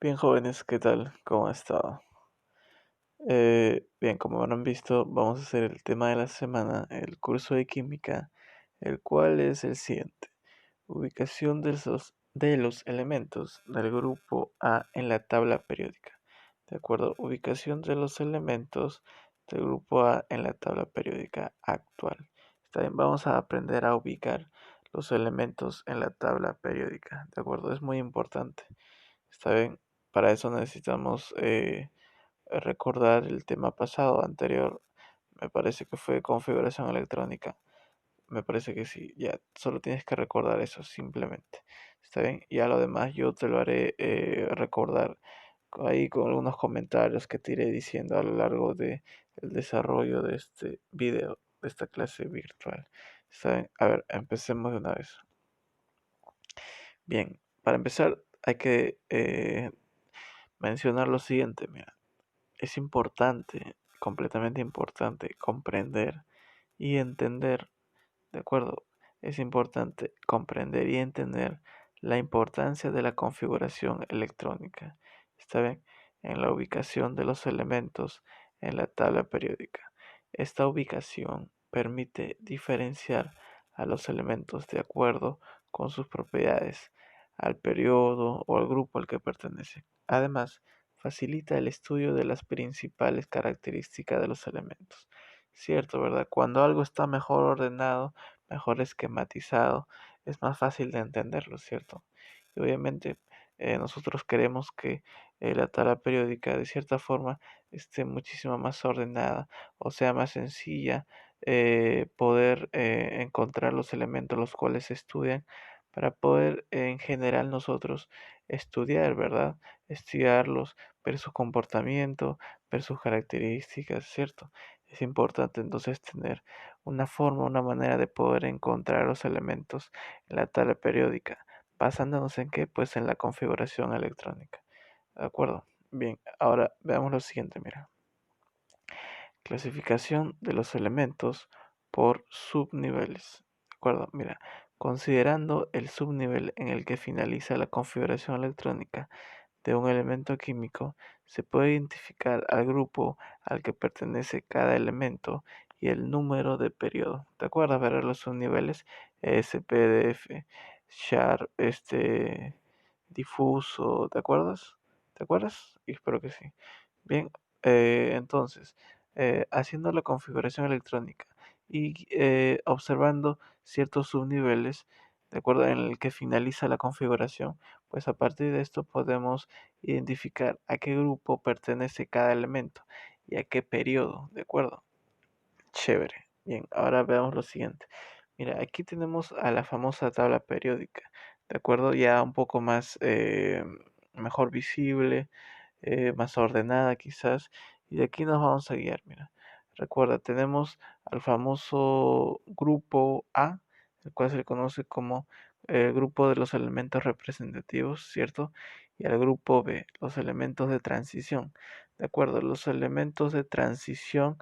Bien, jóvenes, ¿qué tal? ¿Cómo han estado? Bien, como habrán visto, vamos a hacer el tema de la semana, el curso de química, el cual es el siguiente. Ubicación de los elementos del grupo A en la tabla periódica. ¿De acuerdo? Ubicación de los elementos del grupo A en la tabla periódica actual. Está bien, vamos a aprender a ubicar los elementos en la tabla periódica. ¿De acuerdo? Es muy importante. Está bien, para eso necesitamos recordar el tema pasado, anterior. Me parece que fue configuración electrónica. Me parece que sí, ya, solo tienes que recordar eso simplemente. Está bien, ya lo demás yo te lo haré recordar ahí con algunos comentarios que te iré diciendo a lo largo del desarrollo de este video, de esta clase virtual. ¿Está bien? A ver, empecemos de una vez. Bien, para empezar hay que mencionar lo siguiente, mira, es importante, completamente importante, comprender y entender, ¿de acuerdo? Es importante comprender y entender la importancia de la configuración electrónica, ¿está bien? En la ubicación de los elementos en la tabla periódica. Esta ubicación permite diferenciar a los elementos de acuerdo con sus propiedades, al periodo o al grupo al que pertenecen. Además, facilita el estudio de las principales características de los elementos. Cierto, ¿verdad? Cuando algo está mejor ordenado, mejor esquematizado, es más fácil de entenderlo, ¿cierto? Y obviamente nosotros queremos que la tabla periódica de cierta forma esté muchísimo más ordenada o sea más sencilla poder encontrar los elementos los cuales se estudian para poder en general nosotros estudiar, ¿verdad? Estudiarlos, ver su comportamiento, ver sus características, ¿cierto? Es importante entonces tener una forma, una manera de poder encontrar los elementos en la tabla periódica, basándonos en qué, pues en la configuración electrónica. ¿De acuerdo? Bien, ahora veamos lo siguiente, mira. Clasificación de los elementos por subniveles. ¿De acuerdo? Mira, considerando el subnivel en el que finaliza la configuración electrónica de un elemento químico, se puede identificar al grupo al que pertenece cada elemento y el número de periodo. ¿Te acuerdas ver los subniveles? SPDF, Sharp, difuso, ¿te acuerdas? ¿Te acuerdas? Y espero que sí. Bien, entonces, haciendo la configuración electrónica y observando ciertos subniveles, de acuerdo en el que finaliza la configuración, pues a partir de esto podemos identificar a qué grupo pertenece cada elemento y a qué periodo, ¿de acuerdo? Chévere. Bien, ahora veamos lo siguiente. Mira, aquí tenemos a la famosa tabla periódica, ¿de acuerdo? Ya un poco más mejor visible, más ordenada quizás, y de aquí nos vamos a guiar, mira. Recuerda, tenemos al famoso grupo A, el cual se le conoce como el grupo de los elementos representativos, ¿cierto? Y al grupo B, los elementos de transición. De acuerdo, los elementos de transición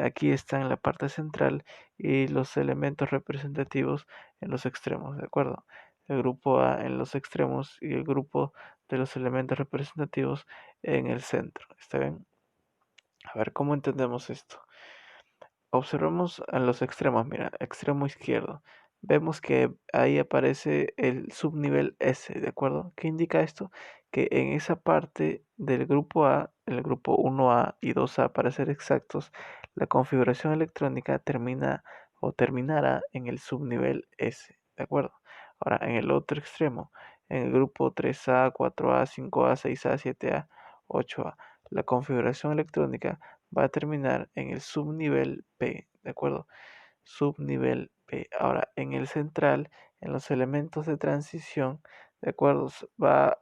aquí están en la parte central y los elementos representativos en los extremos, ¿de acuerdo? El grupo A en los extremos y el grupo de los elementos representativos en el centro. ¿Está bien? A ver, ¿cómo entendemos esto? Observamos en los extremos, mira, extremo izquierdo. Vemos que ahí aparece el subnivel S, ¿de acuerdo? ¿Qué indica esto? Que en esa parte del grupo A, el grupo 1A y 2A para ser exactos, la configuración electrónica termina o terminará en el subnivel S, ¿de acuerdo? Ahora, en el otro extremo, en el grupo 3A, 4A, 5A, 6A, 7A, 8A, la configuración electrónica va a terminar en el subnivel P, ¿de acuerdo? Subnivel P. Ahora, en el central, en los elementos de transición, ¿de acuerdo? La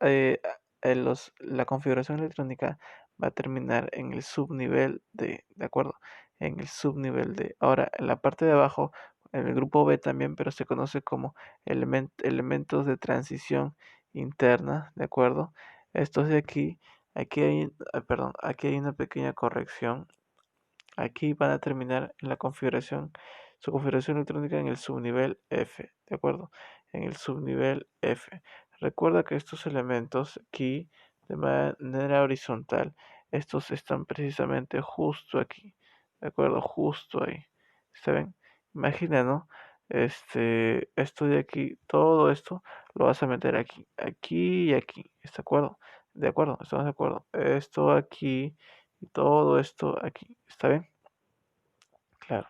configuración electrónica va a terminar en el subnivel D, ¿de acuerdo? En el subnivel D. Ahora, en la parte de abajo, en el grupo B también, pero se conoce como elementos de transición interna, ¿de acuerdo? Estos de aquí, aquí hay una pequeña corrección. Aquí van a terminar en la configuración, su configuración electrónica en el subnivel F, ¿de acuerdo? En el subnivel F. Recuerda que estos elementos aquí, de manera horizontal. Estos están precisamente justo aquí, ¿de acuerdo? Justo ahí. ¿Está bien? Imagina, ¿no? Esto de aquí, todo esto lo vas a meter aquí, aquí y aquí. ¿Está de acuerdo? ¿De acuerdo? ¿Estamos de acuerdo? Esto aquí y todo esto aquí. ¿Está bien? Claro.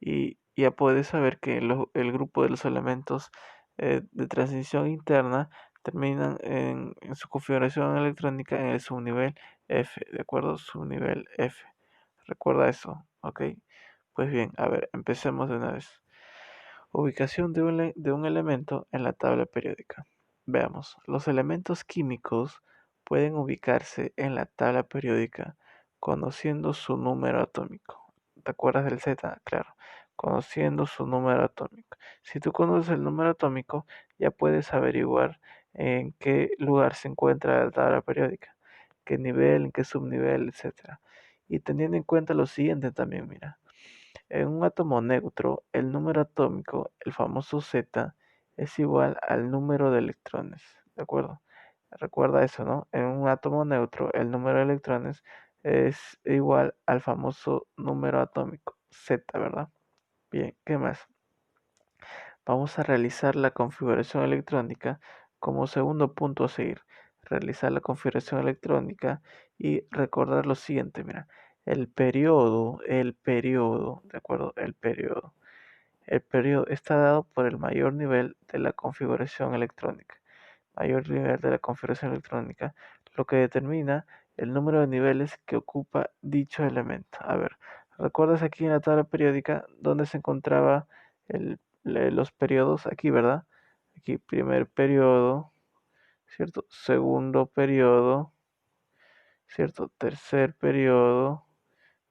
Y ya puedes saber que el grupo de los elementos de transición interna terminan en su configuración electrónica en el subnivel F, ¿de acuerdo? Subnivel F. Recuerda eso, ¿ok? Pues bien, a ver, empecemos de una vez. Ubicación de un elemento en la tabla periódica. Veamos, los elementos químicos pueden ubicarse en la tabla periódica conociendo su número atómico. ¿Te acuerdas del Z? Claro, conociendo su número atómico. Si tú conoces el número atómico, ya puedes averiguar en qué lugar se encuentra la tabla periódica, qué nivel, en qué subnivel, etcétera. Y teniendo en cuenta lo siguiente también, mira. En un átomo neutro, el número atómico, el famoso Z, es igual al número de electrones, ¿de acuerdo? Recuerda eso, ¿no? En un átomo neutro, el número de electrones es igual al famoso número atómico, Z, ¿verdad? Bien, ¿qué más? Vamos a realizar la configuración electrónica como segundo punto a seguir. Realizar la configuración electrónica y recordar lo siguiente, mira, ¿de acuerdo? El periodo está dado por el mayor nivel de la configuración electrónica. Mayor nivel de la configuración electrónica, lo que determina el número de niveles que ocupa dicho elemento. A ver, ¿recuerdas aquí en la tabla periódica dónde se encontraba los periodos? Aquí, ¿verdad? Aquí, primer periodo, ¿cierto? Segundo periodo, ¿cierto? Tercer periodo,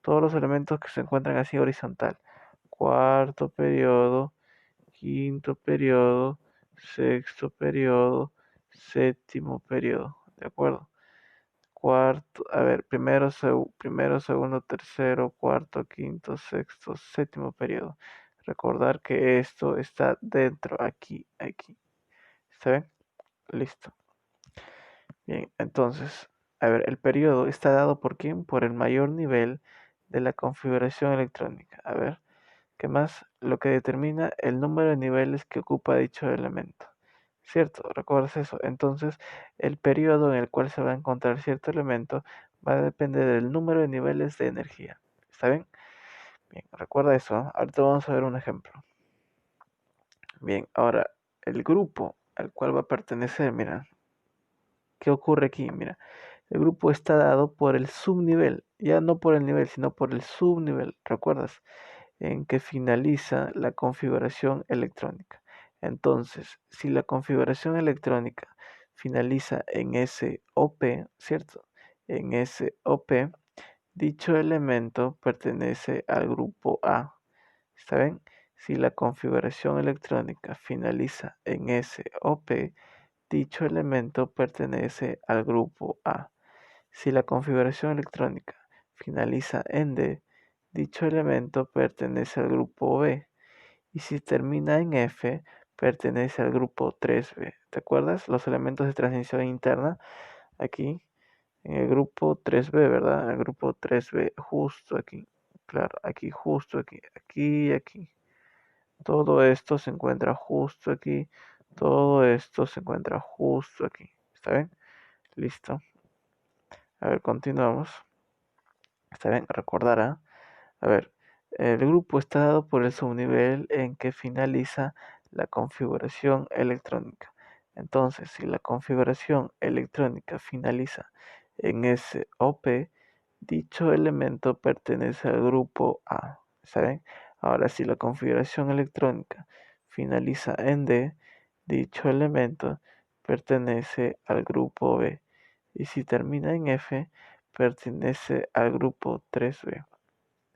todos los elementos que se encuentran así horizontal. Cuarto periodo, quinto periodo, sexto periodo, séptimo periodo, ¿de acuerdo? Cuarto, a ver, primero, segundo, tercero, cuarto, quinto, sexto, séptimo periodo. Recordar que esto está dentro, aquí. ¿Está bien? Listo. Bien, entonces, a ver, el periodo está dado por quién? Por el mayor nivel de la configuración electrónica. A ver, ¿qué más? Lo que determina el número de niveles que ocupa dicho elemento. ¿Cierto? ¿Recuerdas eso? Entonces, el periodo en el cual se va a encontrar cierto elemento va a depender del número de niveles de energía. ¿Está bien? Bien, recuerda eso, ¿no? Ahorita vamos a ver un ejemplo. Bien, ahora, el grupo al cual va a pertenecer, mira, ¿qué ocurre aquí? Mira, el grupo está dado por el subnivel, ya no por el nivel, sino por el subnivel, ¿recuerdas? En que finaliza la configuración electrónica. Entonces, si la configuración electrónica finaliza en SOP, ¿cierto? En SOP, dicho elemento pertenece al grupo A. ¿Está bien? Si la configuración electrónica finaliza en SOP, dicho elemento pertenece al grupo A. Si la configuración electrónica finaliza en D, dicho elemento pertenece al grupo B. Y si termina en F, pertenece al grupo 3B. ¿Te acuerdas? Los elementos de transición interna aquí en el grupo 3B, ¿verdad? El grupo 3B, justo aquí. Claro, aquí, justo aquí, aquí y aquí. Todo esto se encuentra justo aquí. Todo esto se encuentra justo aquí. ¿Está bien? Listo. A ver, continuamos. ¿Está bien? Recordará. A ver, el grupo está dado por el subnivel en que finaliza la configuración electrónica. Entonces, si la configuración electrónica finaliza en SOP, dicho elemento pertenece al grupo A. ¿Saben? Ahora, si la configuración electrónica finaliza en D, dicho elemento pertenece al grupo B. Y si termina en F, pertenece al grupo 3B.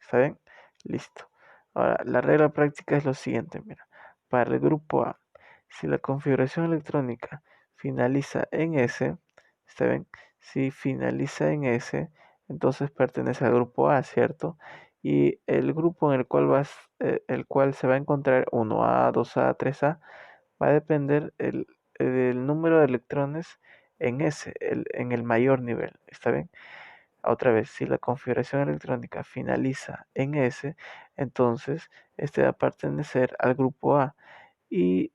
¿Está bien? Listo. Ahora, la regla práctica es lo siguiente, mira. Para el grupo A, si la configuración electrónica finaliza en S, ¿está bien? Si finaliza en S, entonces pertenece al grupo A, ¿cierto? Y el grupo en el cual se va a encontrar 1A, 2A, 3A, va a depender del número de electrones en S, en el mayor nivel, ¿está bien? Otra vez, si la configuración electrónica finaliza en S, entonces este va a pertenecer al grupo A y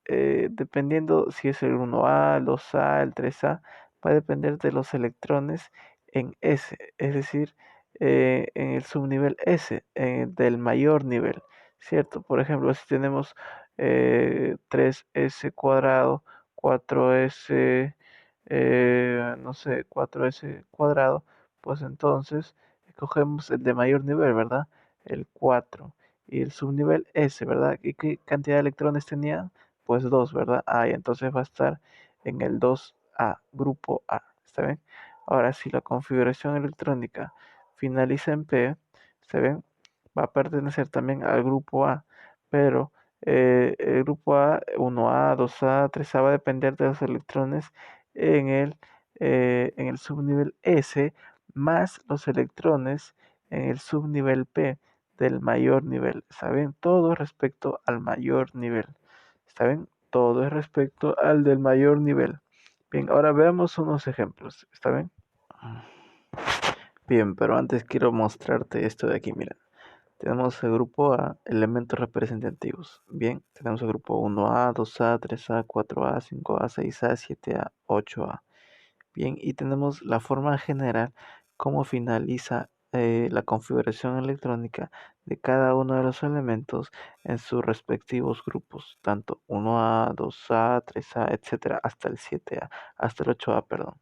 dependiendo si es el 1A, el 2A, el 3A, va a depender de los electrones en S, es decir, en el subnivel S, del mayor nivel, ¿cierto? Por ejemplo, si tenemos 3S cuadrado, 4S, no sé, 4S cuadrado, pues entonces escogemos el de mayor nivel, ¿verdad? El 4 y el subnivel S, ¿verdad? ¿Y qué cantidad de electrones tenía? Pues 2, ¿verdad? Ah, y entonces va a estar en el 2A, grupo A, ¿está bien? Ahora, si la configuración electrónica finaliza en P, ¿está bien? Va a pertenecer también al grupo A, pero el grupo A, 1A, 2A, 3A va a depender de los electrones en el subnivel S más los electrones en el subnivel P del mayor nivel. ¿Está bien? Todo respecto al mayor nivel. ¿Está bien? Todo es respecto al del mayor nivel. Bien, ahora veamos unos ejemplos. ¿Está bien? Bien, pero antes quiero mostrarte esto de aquí. Mira, tenemos el grupo A, elementos representativos. Bien, tenemos el grupo 1A, 2A, 3A, 4A, 5A, 6A, 7A, 8A. Bien, y tenemos la forma general, cómo finaliza la configuración electrónica de cada uno de los elementos en sus respectivos grupos, tanto 1A, 2A, 3A, etcétera, hasta el 7A, hasta el 8A, perdón.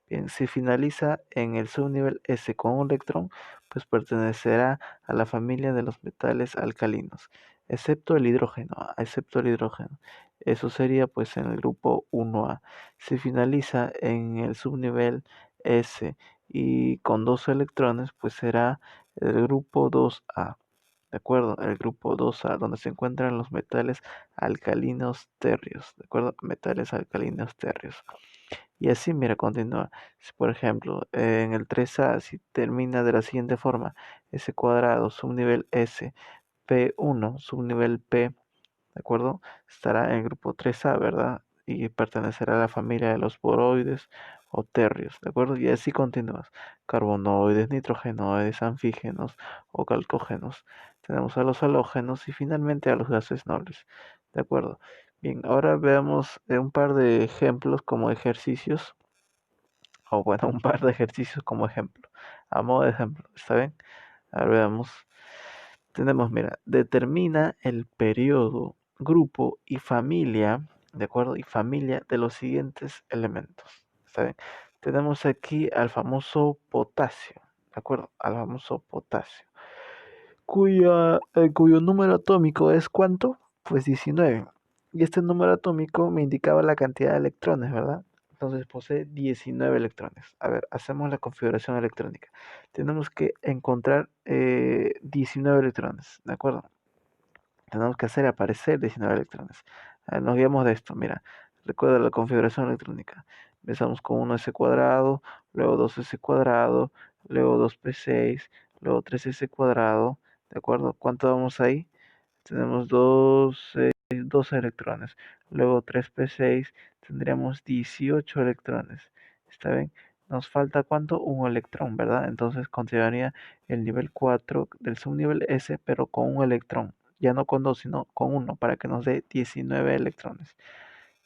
Bien, si finaliza en el subnivel S con un electrón, pues pertenecerá a la familia de los metales alcalinos, excepto el hidrógeno, excepto el hidrógeno. Eso sería pues en el grupo 1A. Si finaliza en el subnivel S y con dos electrones, pues será el grupo 2A. ¿De acuerdo? El grupo 2A, donde se encuentran los metales alcalinos tercios. ¿De acuerdo? Metales alcalinos tercios. Y así, mira, continúa. Si, por ejemplo, en el 3A, si termina de la siguiente forma, S cuadrado, subnivel S, P1, subnivel P, ¿de acuerdo? Estará en el grupo 3A, ¿verdad? Y pertenecerá a la familia de los boroides o terrios, ¿de acuerdo? Y así continúas. Carbonoides, nitrogenoides, anfígenos o calcógenos. Tenemos a los halógenos y finalmente a los gases nobles, ¿de acuerdo? Bien, ahora veamos un par de ejemplos como ejercicios, o bueno, un par de ejercicios como ejemplo, a modo de ejemplo, ¿está bien? Ahora veamos. Tenemos, mira, determina el periodo, grupo y familia, ¿de acuerdo? Y familia de los siguientes elementos, ¿está bien? Tenemos aquí al famoso potasio, ¿de acuerdo? Al famoso potasio, cuyo número atómico es ¿cuánto? Pues 19. Y este número atómico me indicaba la cantidad de electrones, ¿verdad? Entonces posee 19 electrones. A ver, hacemos la configuración electrónica. Tenemos que encontrar 19 electrones, ¿de acuerdo? Tenemos que hacer aparecer 19 electrones. Nos guiamos de esto, mira. Recuerda la configuración electrónica. Empezamos con 1s cuadrado, luego 2s cuadrado, luego 2p6, luego 3s cuadrado. ¿De acuerdo? ¿Cuánto vamos ahí? Tenemos 12 electrones. Luego 3p6 tendríamos 18 electrones. ¿Está bien? Nos falta ¿cuánto? Un electrón, ¿verdad? Entonces continuaría el nivel 4 del subnivel S, pero con un electrón. Ya no con dos, sino con uno, para que nos dé 19 electrones.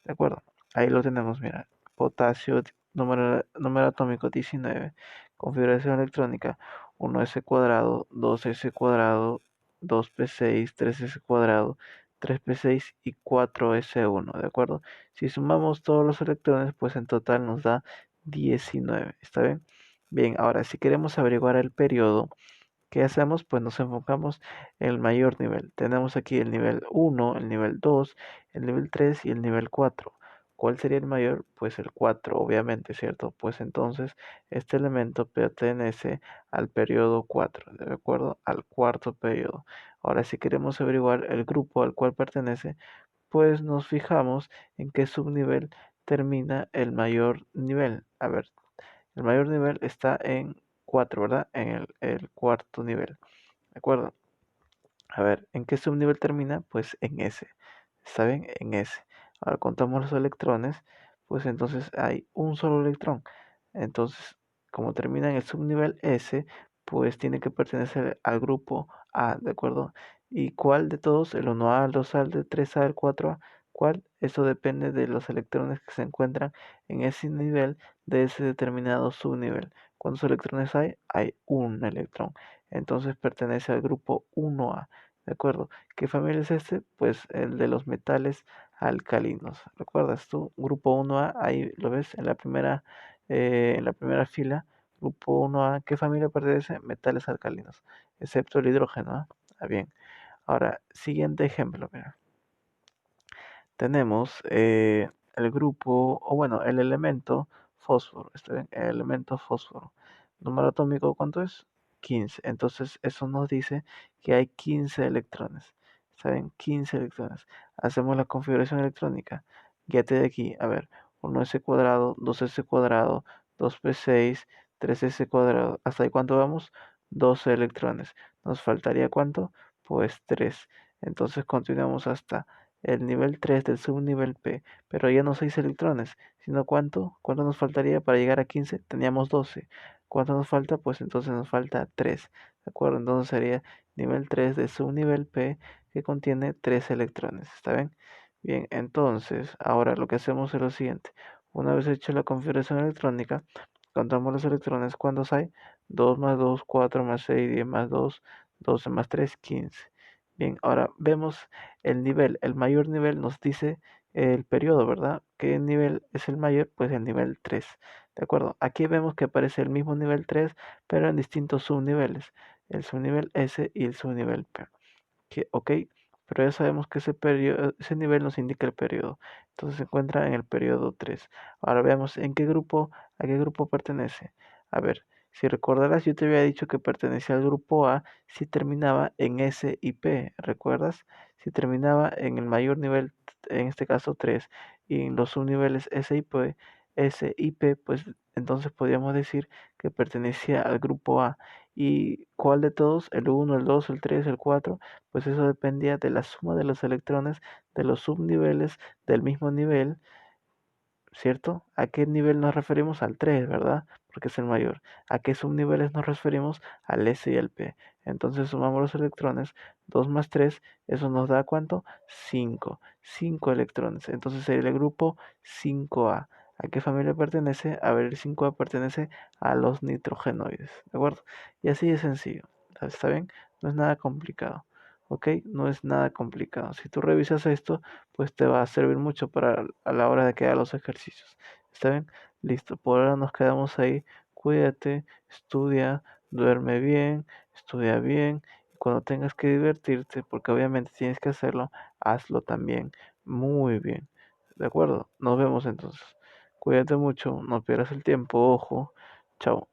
¿De acuerdo? Ahí lo tenemos, mira. Potasio, número atómico 19. Configuración electrónica 1s cuadrado, 2s cuadrado, 2p6, 3s cuadrado, 3p6 y 4s1. ¿De acuerdo? Si sumamos todos los electrones, pues en total nos da 19. ¿Está bien? Bien, ahora si queremos averiguar el periodo, ¿qué hacemos? Pues nos enfocamos en el mayor nivel. Tenemos aquí el nivel 1, el nivel 2, el nivel 3 y el nivel 4. ¿Cuál sería el mayor? Pues el 4, obviamente, ¿cierto? Pues entonces este elemento pertenece al periodo 4, ¿de acuerdo? Al cuarto periodo. Ahora, si queremos averiguar el grupo al cual pertenece, pues nos fijamos en qué subnivel termina el mayor nivel. A ver, el mayor nivel está en 4, ¿verdad? En el cuarto nivel. ¿De acuerdo? A ver, ¿en qué subnivel termina? Pues en S. ¿Está bien? En S. Ahora contamos los electrones. pues entonces hay un solo electrón. Entonces, como termina en el subnivel S, pues tiene que pertenecer al grupo A, ¿de acuerdo? ¿Y cuál de todos? El 1A, el 2A, el 3A, el 4A. ¿Cuál? Eso depende de los electrones que se encuentran en ese nivel de ese determinado subnivel. ¿Cuántos electrones hay? Hay un electrón. Entonces pertenece al grupo 1A, ¿de acuerdo? ¿Qué familia es este? Pues el de los metales alcalinos. ¿Recuerdas tú? Grupo 1A, ahí lo ves en la primera fila. Grupo 1A, ¿qué familia pertenece? Metales alcalinos, excepto el hidrógeno. ¿Ah? Bien. Ahora, siguiente ejemplo. Mira. Tenemos el grupo, o bueno, el elemento fósforo. ¿Está bien? El elemento fósforo. ¿Número atómico cuánto es? 15. Entonces, eso nos dice que hay 15 electrones. ¿Saben? 15 electrones. Hacemos la configuración electrónica. Guíate de aquí. A ver, 1s cuadrado, 2s cuadrado, 2p6, 3s cuadrado. ¿Hasta ahí cuánto vamos? 12 electrones. ¿Nos faltaría cuánto? Pues 3. Entonces continuamos hasta el nivel 3 del subnivel P, pero ya no 6 electrones, sino ¿cuánto nos faltaría para llegar a 15? Teníamos 12. ¿Cuánto nos falta? Pues entonces nos falta 3, ¿de acuerdo? Entonces sería nivel 3 del subnivel P que contiene 3 electrones, ¿está bien? Bien, entonces ahora lo que hacemos es lo siguiente. Una vez hecha la configuración electrónica, contamos los electrones. ¿Cuántos hay? 2 más 2, 4 más 6, 10 más 2, 12 más 3, 15. Bien, ahora vemos el nivel. El mayor nivel nos dice el periodo, ¿verdad? ¿Qué nivel es el mayor? Pues el nivel 3. ¿De acuerdo? Aquí vemos que aparece el mismo nivel 3, pero en distintos subniveles. El subnivel S y el subnivel P. Ok, pero ya sabemos que ese nivel nos indica el periodo. Entonces se encuentra en el periodo 3. Ahora veamos a qué grupo pertenece. A ver, si recordarás, yo te había dicho que pertenecía al grupo A si terminaba en S y P, ¿recuerdas? Si terminaba en el mayor nivel, en este caso 3, y en los subniveles S y P, pues entonces podríamos decir que pertenecía al grupo A. ¿Y cuál de todos? ¿El 1, el 2, el 3, el 4? Pues eso dependía de la suma de los electrones de los subniveles del mismo nivel, ¿cierto? ¿A qué nivel nos referimos? Al 3, ¿verdad? Porque es el mayor. ¿A qué subniveles nos referimos? Al S y al P. Entonces sumamos los electrones, 2 más 3, eso nos da ¿cuánto? 5. 5 electrones. Entonces sería el grupo 5A. ¿A qué familia pertenece? A ver, el 5A pertenece a los nitrogenoides, ¿de acuerdo? Y así de sencillo. ¿Está bien? No es nada complicado. ¿Ok? No es nada complicado. Si tú revisas esto, pues te va a servir mucho para a la hora de que hagas los ejercicios. ¿Está bien? Listo. Por ahora nos quedamos ahí. Cuídate, estudia, duerme bien, estudia bien. Y cuando tengas que divertirte, porque obviamente tienes que hacerlo, hazlo también muy bien. ¿De acuerdo? Nos vemos entonces. Cuídate mucho, no pierdas el tiempo, ojo. Chao.